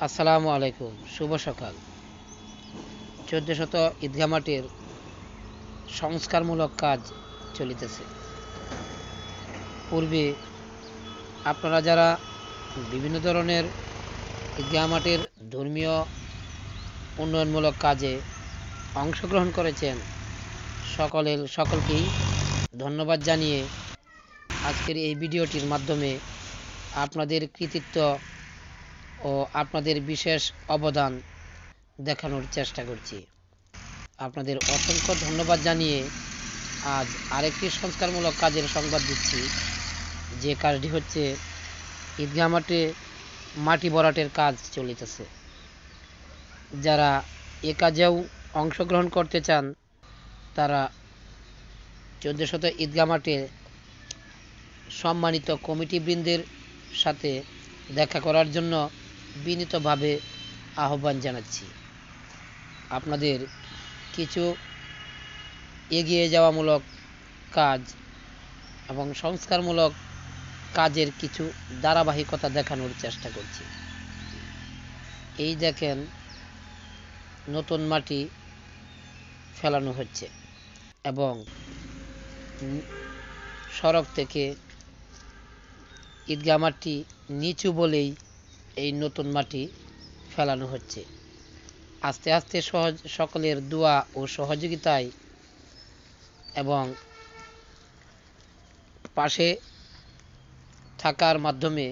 আসসালামু আলাইকুম, শুভ সকাল। ১৪শত ঈদগাহ মাঠের সংস্কারমূলক কাজ চলিতেছে। পূর্বে আপনারা যারা বিভিন্ন ধরনের ঈদগাহ মাঠের ধর্মীয় উন্নয়নমূলক কাজে অংশগ্রহণ করেছেন, সকলকেই ধন্যবাদ জানিয়ে আজকের এই ভিডিওটির মাধ্যমে আপনাদের কৃতিত্ব ও আপনাদের বিশেষ অবদান দেখানোর চেষ্টা করছি। আপনাদের অসংখ্য ধন্যবাদ জানিয়ে আজ আরেকটি সংস্কারমূলক কাজের সংবাদ দিচ্ছি, যে কাজটি হচ্ছে ঈদগাহ মাঠে মাটি ভরাটের কাজ চলিতেছে। যারা এ কাজেও অংশগ্রহণ করতে চান তারা ১৪শত ঈদগাহ মাঠে সম্মানিত কমিটিবৃন্দের সাথে দেখা করার জন্য বিনীতভাবে আহ্বান জানাচ্ছি। আপনাদের কিছু এগিয়ে যাওয়ামূলক কাজ এবং সংস্কারমূলক কাজের কিছু ধারাবাহিকতা দেখানোর চেষ্টা করছি। এই দেখেন, নতুন মাটি ফেলানো হচ্ছে এবং সড়ক থেকে ঈদগাহ মাঠটি নিচু বলেই এই নতুন মাটি ফেলানো হচ্ছে। আস্তে আস্তে সকলের দোয়া ও সহযোগিতায় এবং পাশে থাকার মাধ্যমে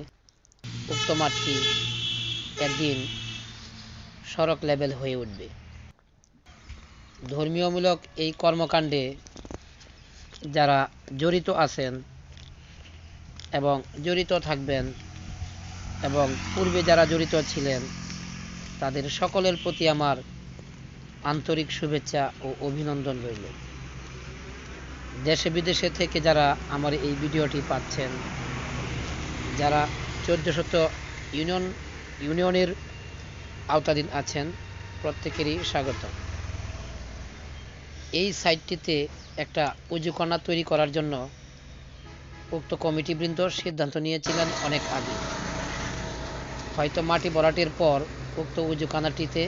উক্ত মাঠটি একদিন সড়ক লেভেল হয়ে উঠবে। ধর্মীয়মূলক এই কর্মকাণ্ডে যারা জড়িত আছেন এবং জড়িত থাকবেন এবং পূর্বে যারা জড়িত ছিলেন, তাদের সকলের প্রতি আমার আন্তরিক শুভেচ্ছা ও অভিনন্দন রইল। দেশে বিদেশে থেকে যারা আমার এই ভিডিওটি পাচ্ছেন, যারা ১৪শত ইউনিয়নের আওতাধীন আছেন, প্রত্যেকেরই স্বাগত। এই সাইটটিতে একটা উজুখানা তৈরি করার জন্য উক্ত কমিটিবৃন্দ সিদ্ধান্ত নিয়েছিলেন অনেক আগে। হয়তো মাটি ভরাটের পর উক্ত উজুখানাটিতে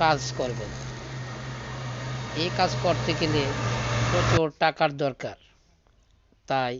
কাজ করবেন। এই কাজ করতে গেলে প্রচুর টাকার দরকার, তাই